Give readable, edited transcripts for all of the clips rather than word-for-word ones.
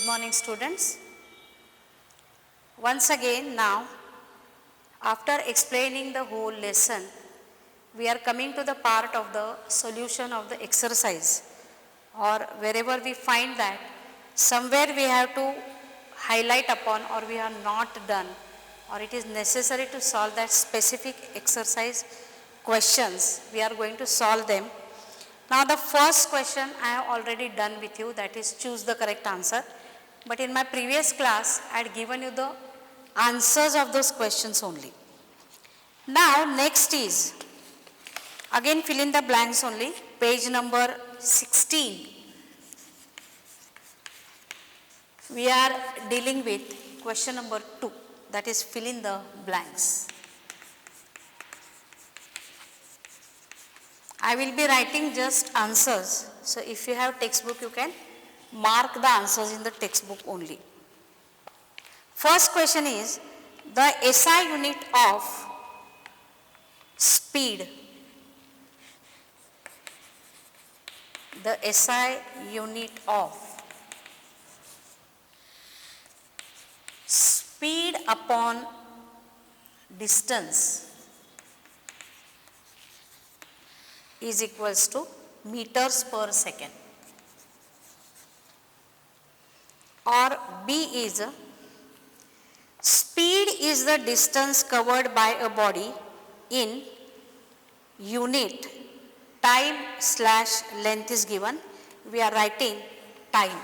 Good morning, students. Once again now, after explaining the whole lesson, we are coming to the part of the solution of the exercise, or wherever we find that somewhere we have to highlight upon, or we are not done, or it is necessary to solve that specific exercise questions. We are going to solve them. Now the first question I have already done with you, that is choose the correct answer. But in my previous class, I had given you the answers of those questions only. Now next is, again fill in the blanks only, page number 16. We are dealing with question number 2, that is fill in the blanks. I will be writing just answers. So if you have textbook, you can mark the answers in the textbook only. First question is, the SI unit of speed. The SI unit of speed upon distance is equals to meters per second. Or B is, speed is the distance covered by a body in unit, time / length is given, we are writing time.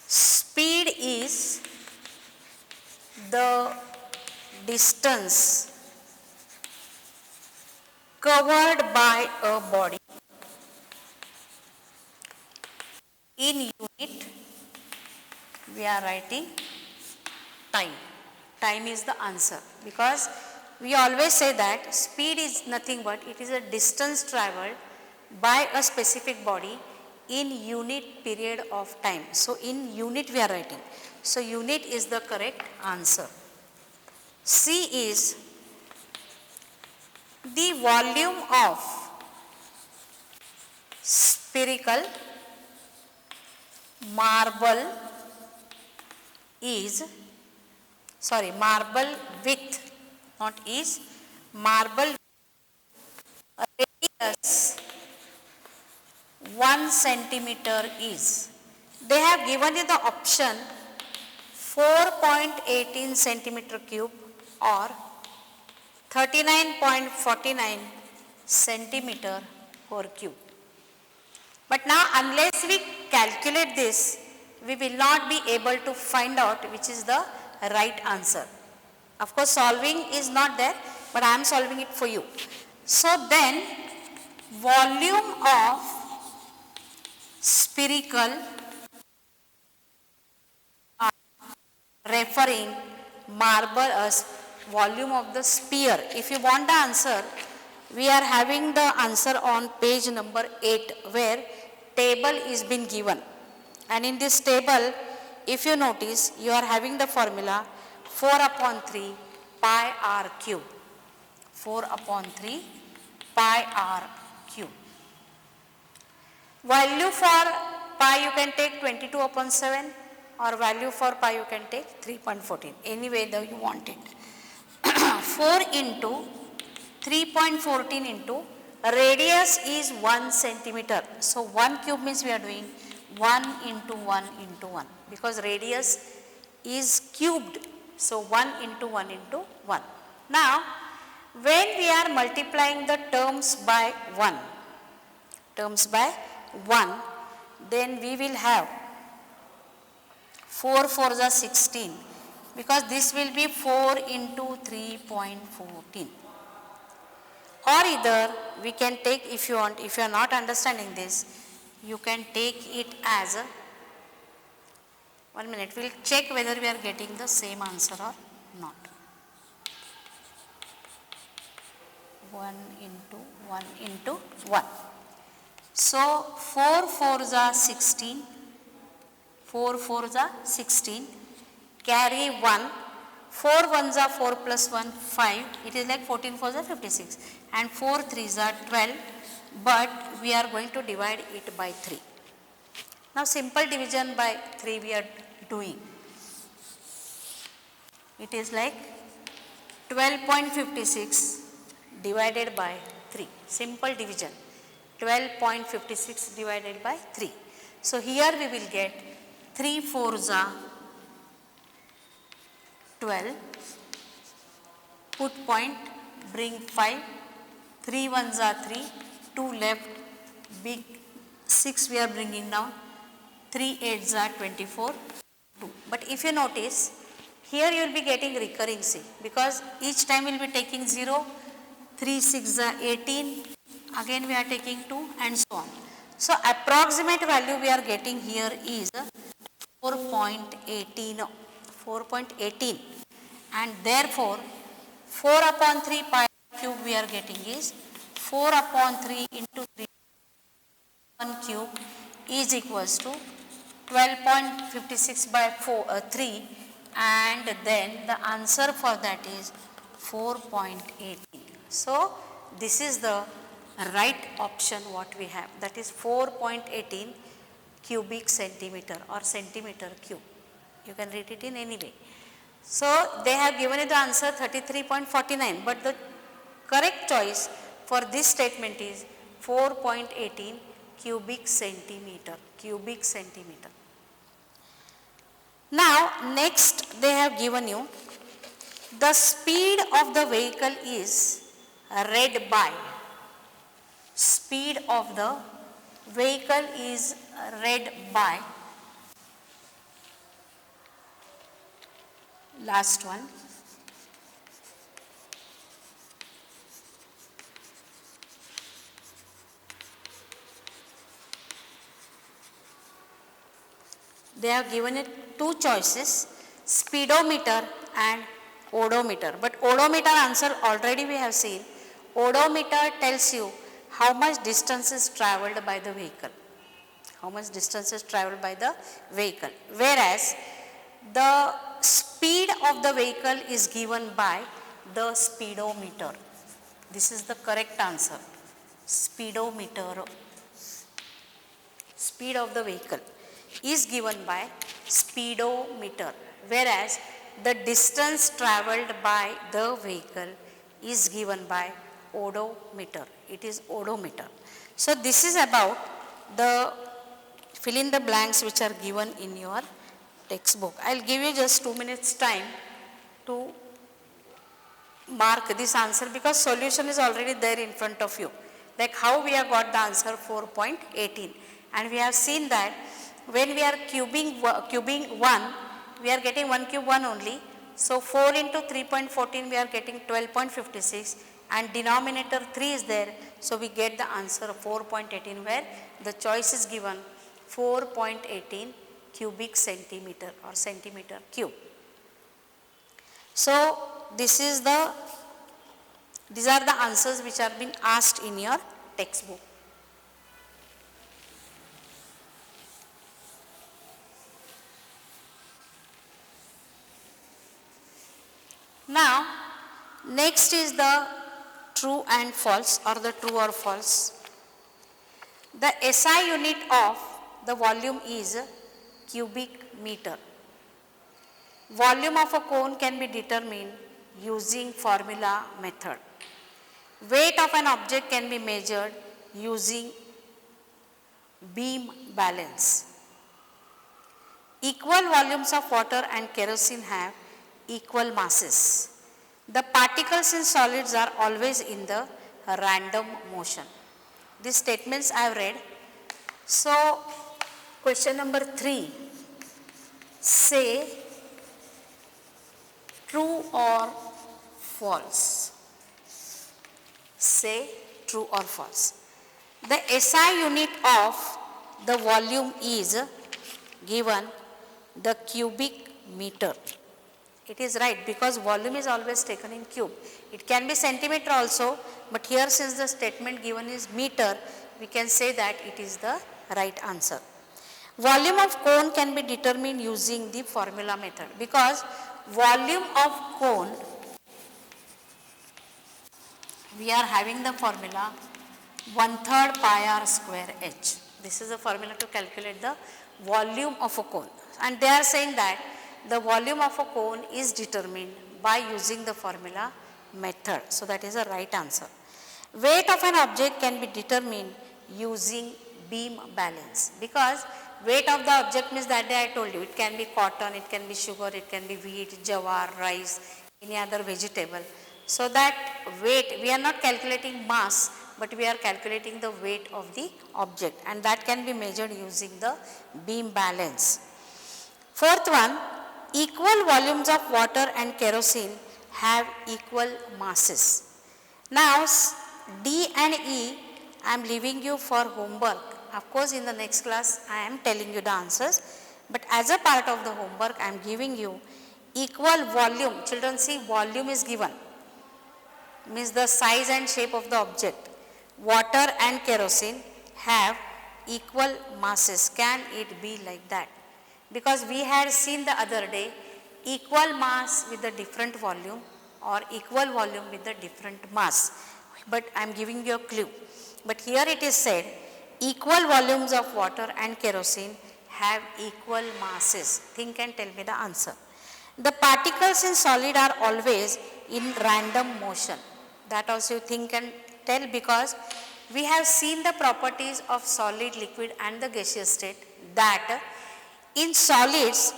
Speed is the distance covered by a body in unit, we are writing time. Time is the answer, because we always say that speed is nothing but it is a distance traveled by a specific body in unit period of time. So in unit we are writing. So unit is the correct answer. C is, the volume of spherical marble is, marble width, not is, marble radius 1 centimeter is. They have given you the option 4.18 centimeter cube or 39.49 centimeter per cube. But now unless we calculate this, we will not be able to find out which is the right answer. Of course solving is not there, but I am solving it for you. So then volume of spherical, referring marble as volume of the sphere. If you want the answer, we are having the answer on page number 8 where table is been given. And in this table, if you notice, you are having the formula 4/3 pi r cube. 4/3 pi r cube. Value for pi you can take 22/7 or value for pi you can take 3.14. Any way that you want it. 4 into 3.14 into radius is 1 centimeter. So 1 cube means we are doing 1 into 1 into 1 because radius is cubed. So 1 into 1 into 1. Now when we are multiplying the terms by 1, then we will have 4 4s are 16, because this will be 4 into 3.14. Or either we can take, if you want, if you are not understanding this, you can take it as a, 1 minute, we will check whether we are getting the same answer or not. 1 into 1 into 1. So 4 4s are 16, 4 4s are 16, carry 1, 4 1s are 4 plus 1, 5, it is like 14 4s are 56, and 4 3s are 12, but we are going to divide it by 3. Now simple division by 3 we are doing. It is like 12.56 divided by 3. Simple division. 12.56 divided by 3. So here we will get 3 4s are 12. Put point, bring 5. 3 1s are 3. 2 left. Big 6 we are bringing down. 3 8s are 24. 2. But if you notice, here you will be getting recurring C, because each time we will be taking 0, 3 6 are 18, again we are taking 2 and so on. So approximate value we are getting here is 4.18, 4.18, and therefore 4 upon 3 pi cube we are getting is 4 upon 3 into 3 1 cube is equals to 12.56 by 3, and then the answer for that is 4.18. So this is the right option what we have, that is 4.18 cubic centimeter or centimeter cube. You can read it in any way. So they have given you the answer 33.49, but the correct choice for this statement is 4.18 cubic centimeter. Now next they have given you the speed of the vehicle is read by. Speed of the vehicle is read by. Last one. They have given it two choices, speedometer and odometer. But odometer answer already we have seen. Odometer tells you how much distance is travelled by the vehicle. How much distance is travelled by the vehicle. Whereas the speed of the vehicle is given by the speedometer. This is the correct answer. Speedometer. Speed of the vehicle is given by speedometer, whereas the distance travelled by the vehicle is given by odometer. It is odometer. So this is about the fill in the blanks which are given in your textbook. I will give you just 2 minutes time to mark this answer, because solution is already there in front of you. Like how we have got the answer 4.18, and we have seen that when we are cubing 1, we are getting 1 cube 1 only. So 4 into 3.14 we are getting 12.56, and denominator 3 is there. So we get the answer of 4.18, where the choice is given 4.18 cubic centimeter or centimeter cube. So these are the answers which are being asked in your textbook. Now next is the true and false, or the true or false. The SI unit of the volume is cubic meter. Volume of a cone can be determined using formula method. Weight of an object can be measured using beam balance. Equal volumes of water and kerosene have equal masses. The particles in solids are always in the random motion. These statements I have read. So question number 3, say true or false. Say true or false. The SI unit of the volume is given the cubic meter. It is right, because volume is always taken in cube. It can be centimeter also, but here since the statement given is meter, we can say that it is the right answer. Volume of cone can be determined using the formula method, because volume of cone, we are having the formula 1/3 pi r square h. This is the formula to calculate the volume of a cone. And they are saying that the volume of a cone is determined by using the formula method. So that is the right answer. Weight of an object can be determined using beam balance, because weight of the object means that day I told you it can be cotton, it can be sugar, it can be wheat, jawar, rice, any other vegetable. So that weight, we are not calculating mass, but we are calculating the weight of the object, and that can be measured using the beam balance. Fourth one, equal volumes of water and kerosene have equal masses. Now D and E I am leaving you for homework. Of course in the next class I am telling you the answers, but as a part of the homework I am giving you equal volume. Children, see, volume is given, means the size and shape of the object. Water and kerosene have equal masses. Can it be like that? Because we had seen the other day equal mass with a different volume or equal volume with a different mass. But I am giving you a clue. But here it is said equal volumes of water and kerosene have equal masses. Think and tell me the answer. The particles in solid are always in random motion. That also you think and tell, because we have seen the properties of solid, liquid and the gaseous state, that in solids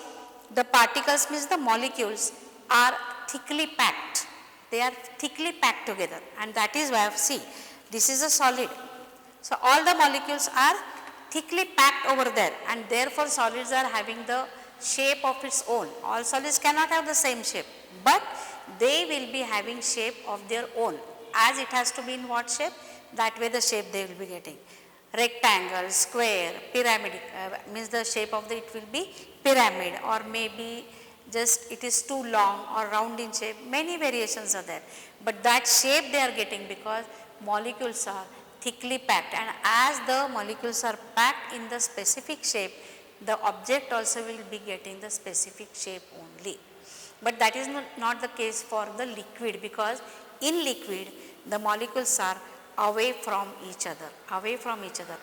the particles, means the molecules, are thickly packed. They are thickly packed together, and that is why, see, this is a solid. So all the molecules are thickly packed over there, and therefore solids are having the shape of its own. All solids cannot have the same shape, but they will be having shape of their own. As it has to be in what shape? That way the shape they will be getting. Rectangle, square, pyramid, means the shape of it will be pyramid, or maybe just it is too long or round in shape. Many variations are there, but that shape they are getting because molecules are thickly packed, and as the molecules are packed in the specific shape, the object also will be getting the specific shape only. But that is not the case for the liquid, because in liquid the molecules are away from each other,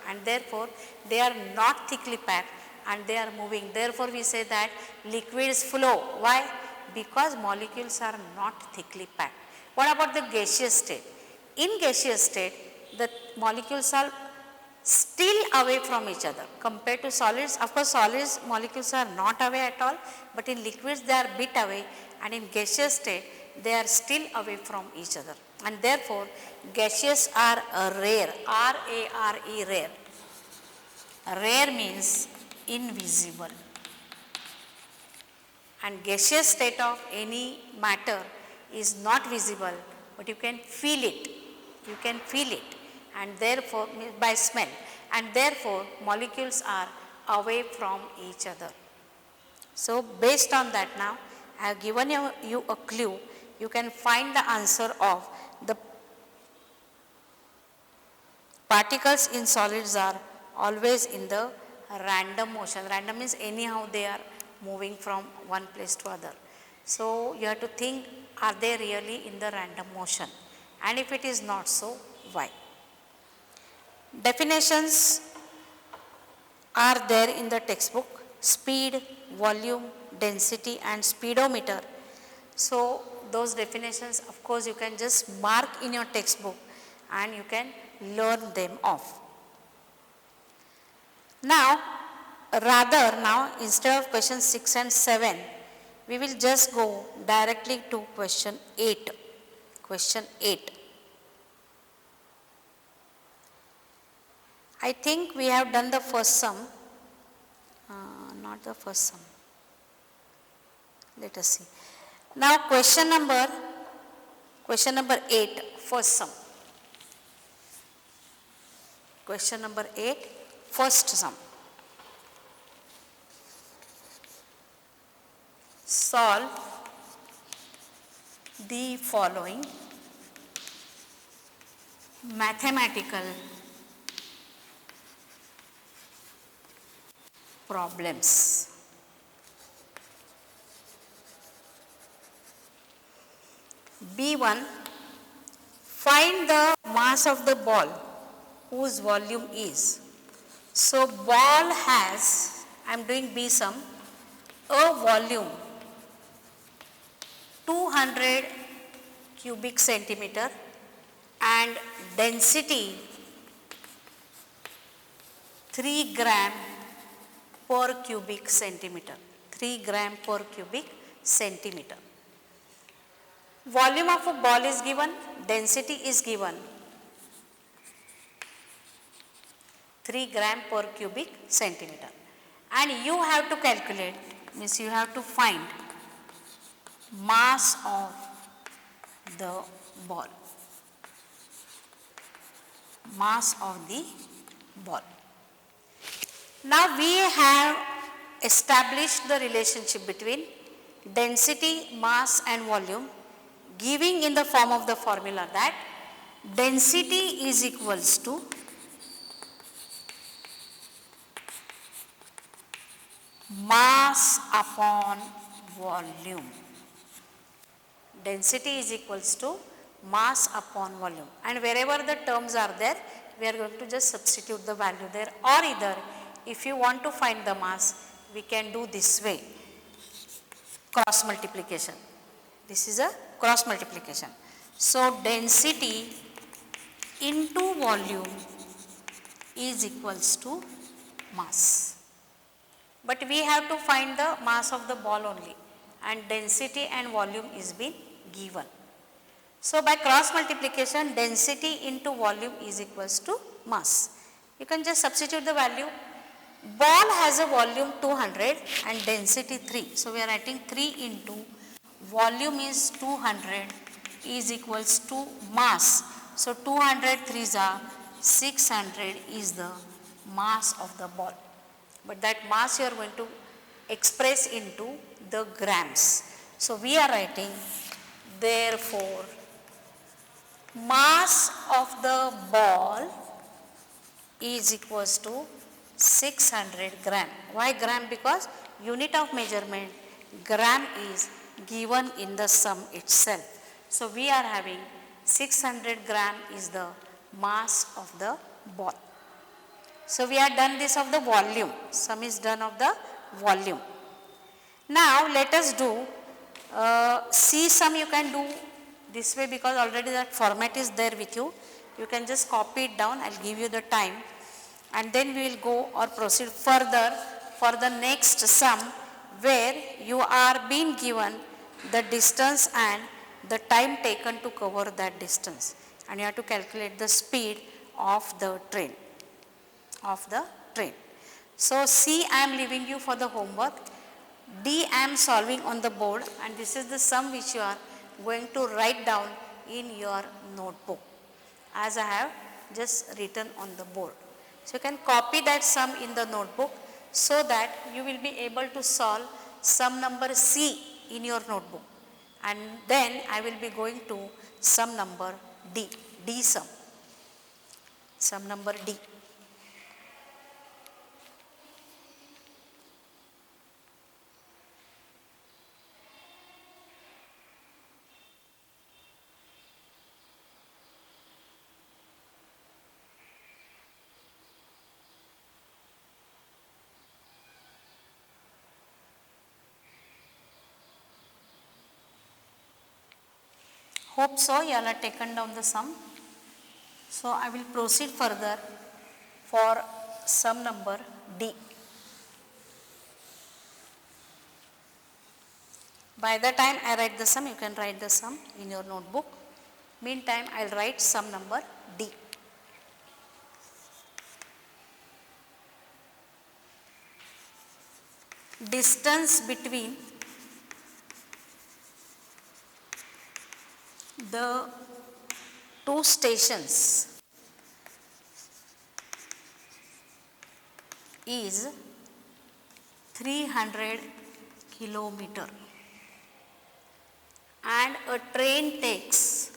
and therefore they are not thickly packed and they are moving. Therefore we say that liquids flow. Why? Because molecules are not thickly packed. What about the gaseous state? In gaseous state, the molecules are still away from each other compared to solids. Of course solids molecules are not away at all, but in liquids they are bit away, and in gaseous state they are still away from each other, and therefore gaseous are rare. R-A-R-E, rare. Rare means invisible, and gaseous state of any matter is not visible, but you can feel it. You can feel it, and therefore by smell, and therefore molecules are away from each other. So based on that, now I have given you a clue. You can find the answer of the particles in solids are always in the random motion. Random means anyhow they are moving from one place to other. So you have to think, are they really in the random motion? And if it is not so, why? Definitions are there in the textbook: speed, volume, density and speedometer. So those definitions, of course, you can just mark in your textbook and you can learn them off. Now instead of question 6 and 7, we will just go directly to question 8. Question 8. I think we have done the first sum, not the first sum. Let us see. Now question number 8, first sum. Question number 8, first sum. Solve the following mathematical problems. B1, find the mass of the ball whose volume is. So ball has I am doing B sum. A volume 200 cubic centimeter and density 3 gram per cubic centimeter. 3 gram per cubic centimeter. Volume of a ball is given, density is given 3 gram per cubic centimeter. And you have to calculate, means you have to find mass of the ball. Mass of the ball. Now we have established the relationship between density, mass and volume, giving in the form of the formula that density is equals to mass upon volume. Density is equals to mass upon volume, and wherever the terms are there, we are going to just substitute the value there, or either if you want to find the mass, we can do this way, cross multiplication. This is a cross multiplication. So density into volume is equals to mass. But we have to find the mass of the ball only, and density and volume is been given. So by cross multiplication, density into volume is equals to mass. You can just substitute the value. Ball has a volume 200 and density 3. So we are writing 3 into volume is 200 is equals to mass. So 200 3s are 600 is the mass of the ball. But that mass you are going to express into the grams. So we are writing, therefore, mass of the ball is equals to 600 gram. Why gram? Because unit of measurement gram is given in the sum itself. So we are having 600 gram is the mass of the ball. So we are done this of the volume. Sum is done of the volume. Now let us do C sum. You can do this way because already that format is there with you. You can just copy it down. I'll give you the time, and then we will go or proceed further for the next sum, where you are being given the distance and the time taken to cover that distance, and you have to calculate the speed of the train. So C I am leaving you for the homework. D I am solving on the board, and this is the sum which you are going to write down in your notebook as I have just written on the board. So you can copy that sum in the notebook so that you will be able to solve sum number C in your notebook, and then I will be going to sum number D sum. Sum number D. Hope so you all have taken down the sum. So I will proceed further for sum number D. By the time I write the sum, you can write the sum in your notebook. Meantime, I will write sum number D. Distance between the two stations is 300 kilometer, and a train takes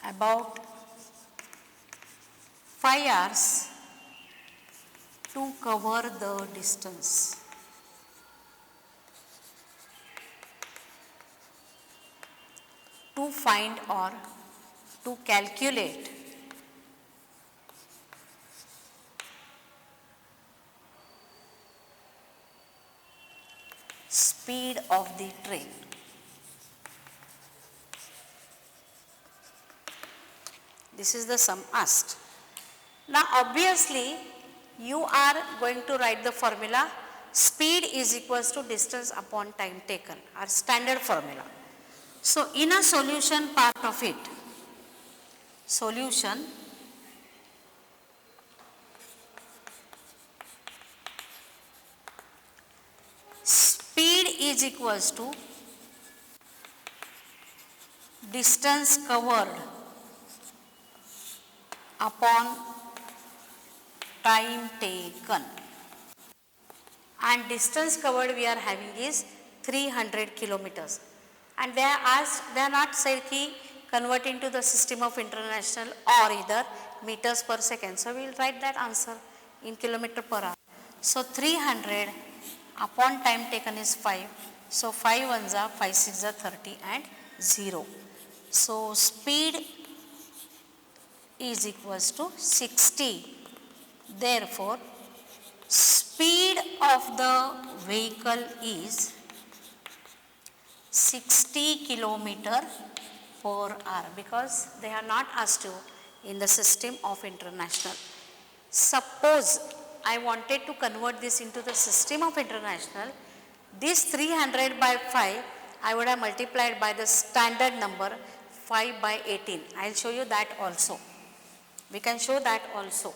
about 5 hours to cover the distance. To find or to calculate speed of the train. This is the sum asked. Now obviously you are going to write the formula speed is equals to distance upon time taken, our standard formula. So in a solution part of it, solution speed is equals to distance covered upon time taken, and distance covered we are having is 300 kilometers, and they are not said ki convert into the system of international or either meters per second. So we will write that answer in kilometer per hour. So 300 upon time taken is 5. So 5 ones are 5 6 are 30 and 0. So speed is equals to 60. Therefore, speed of the vehicle is 60 kilometer per hour, because they are not asked you in the system of international. Suppose I wanted to convert this into the system of international, this 300 by 5 I would have multiplied by the standard number 5 by 18. I will show you that also. We can show that also.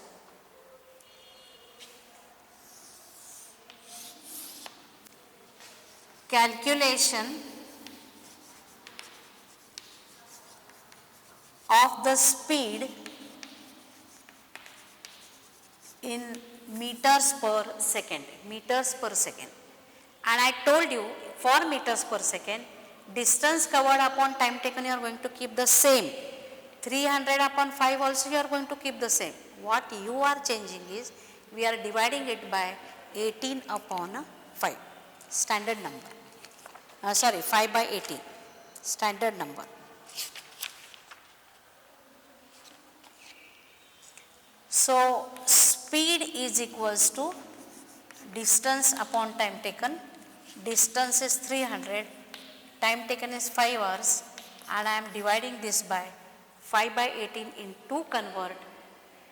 Calculation of the speed in meters per second, and I told you for meters per second, distance covered upon time taken you are going to keep the same, 300 upon 5 also you are going to keep the same. What you are changing is we are dividing it by 18 upon 5, standard number. 5 by 18, standard number. So speed is equals to distance upon time taken. Distance is 300, time taken is 5 hours, and I am dividing this by 5 by 18 into convert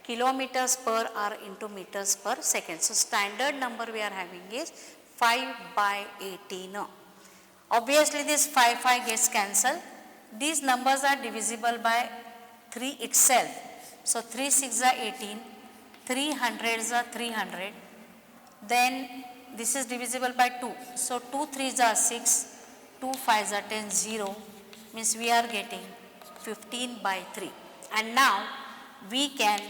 kilometers per hour into meters per second. So standard number we are having is 5 by 18. Obviously this 5 gets cancelled. These numbers are divisible by 3 itself. So 3 6 are 18, 3 hundreds are 300. Then this is divisible by 2. So 2 3s are 6, 2 5s are 10, 0. Means we are getting 15 by 3. And now we can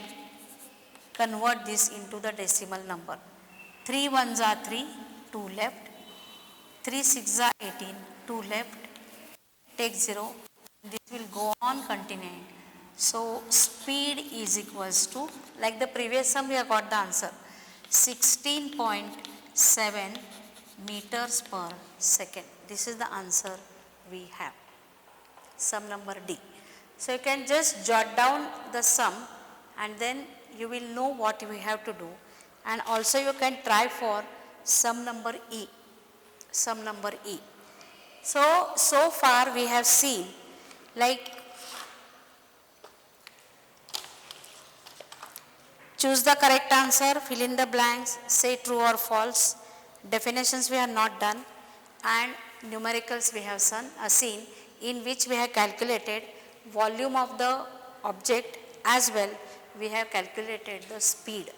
convert this into the decimal number. 3 1s are 3, 2 left. 3 6 are 18, 2 left, take 0, this will go on continuing. So speed is equals to, like the previous sum we have got the answer, 16.7 meters per second. This is the answer we have, sum number D. So you can just jot down the sum and then you will know what we have to do, and also you can try for sum number E. Sum number E. So far we have seen, like, choose the correct answer, fill in the blanks, say true or false. Definitions we have not done, and numericals we have seen, in which we have calculated volume of the object as well we have calculated the speed,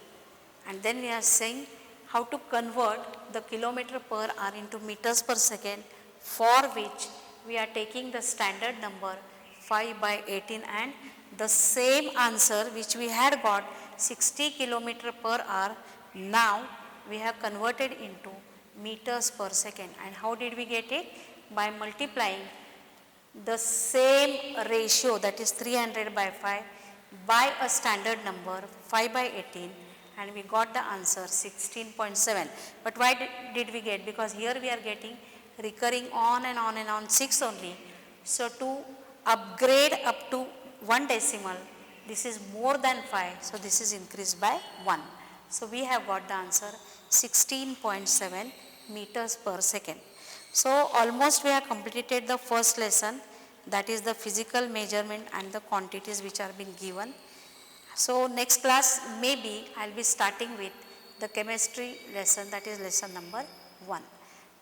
and then we are saying how to convert the kilometer per hour into meters per second, for which we are taking the standard number 5 by 18, and the same answer which we had got 60 kilometer per hour, now we have converted into meters per second. And how did we get it? By multiplying the same ratio, that is 300 by 5, by a standard number 5 by 18, and we got the answer 16.7. But why did we get? Because here we are getting recurring on and on and on 6 only. So to upgrade up to 1 decimal, this is more than 5, so this is increased by 1. So we have got the answer 16.7 meters per second. So almost we have completed the first lesson, that is the physical measurement and the quantities which are being given. So next class maybe I will be starting with the chemistry lesson, that is lesson number 1.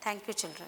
Thank you children.